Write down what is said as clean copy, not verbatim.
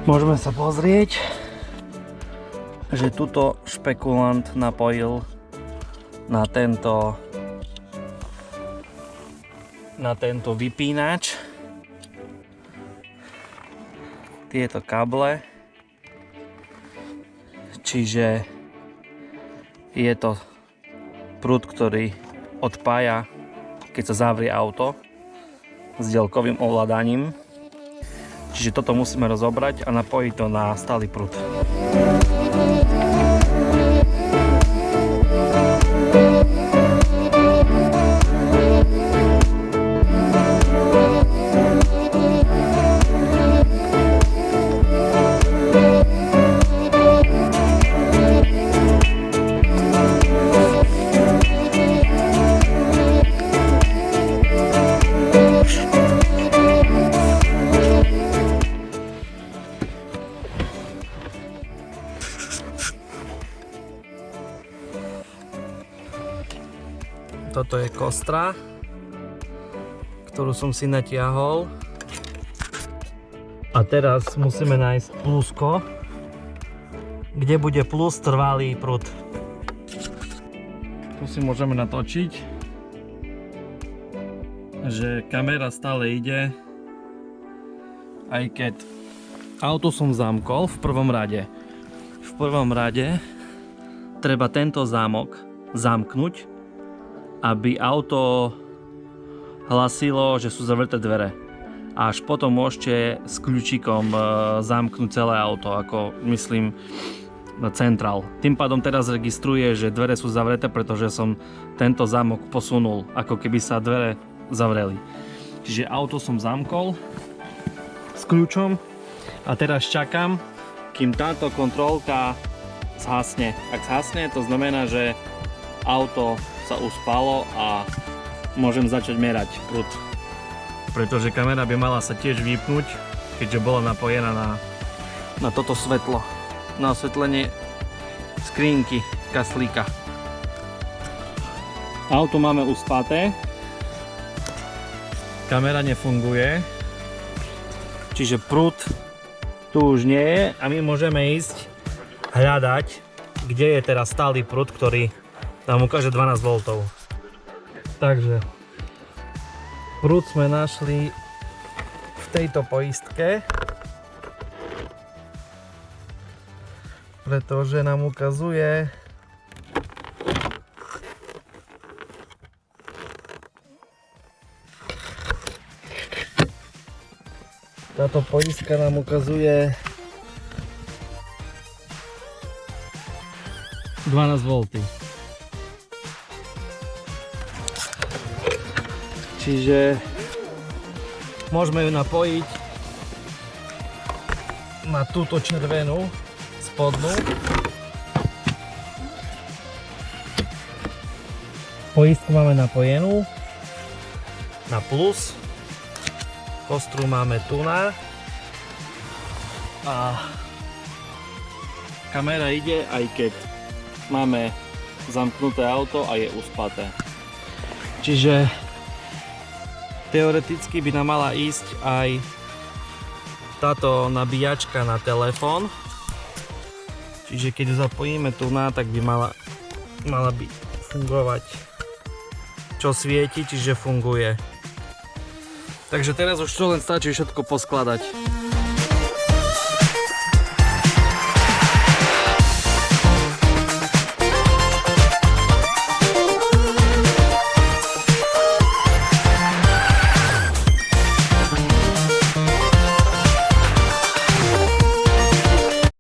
Môžeme sa pozrieť, že tuto špekulant napojil na tento vypínač tieto káble, čiže je to prúd, ktorý odpája, keď sa zavrie auto s diaľkovým ovládaním. Čiže toto musíme rozobrať a napojiť to na stály prúd. Toto je kostra, ktorú som si natiahol. A teraz musíme nájsť plusko, kde bude plus trvalý prúd. Tu si môžeme natočiť, že kamera stále ide, aj keď auto som zamkol v prvom rade. V prvom rade treba tento zámok zamknúť, aby auto hlasilo, že sú zavreté dvere. A až potom môžete s kľúčikom zamknúť celé auto, ako myslím centrál. Tým pádom teraz registruje, že dvere sú zavreté, pretože som tento zámok posunul, ako keby sa dvere zavreli. Čiže auto som zamkol s kľúčom a teraz čakám, kým táto kontrolka zhasne. Ak zhasne, to znamená, že auto sa uspalo a môžem začať merať prúd. Pretože kamera by mala sa tiež vypnúť, keďže bola napojená na toto svetlo. Na osvetlenie skrínky kaslíka. Auto máme uspaté. Kamera nefunguje. Čiže prúd tu už nie je a my môžeme ísť hľadať, kde je teraz stály prúd, ktorý nám ukáže 12 V. Takže prúd sme našli v tejto poistke, pretože nám ukazuje táto poistka nám ukazuje 12 V. Čiže môžeme ju napojiť na túto červenú spodnú. Poistku máme napojenú na plus. Kostru máme tu na. A kamera ide, aj keď máme zamknuté auto a je uspaté. Čiže teoreticky by nám mala ísť aj táto nabíjačka na telefón. Čiže keď ju zapojíme tu na, tak by mala by fungovať, čo svieti, čiže funguje. Takže teraz už to len stačí všetko poskladať.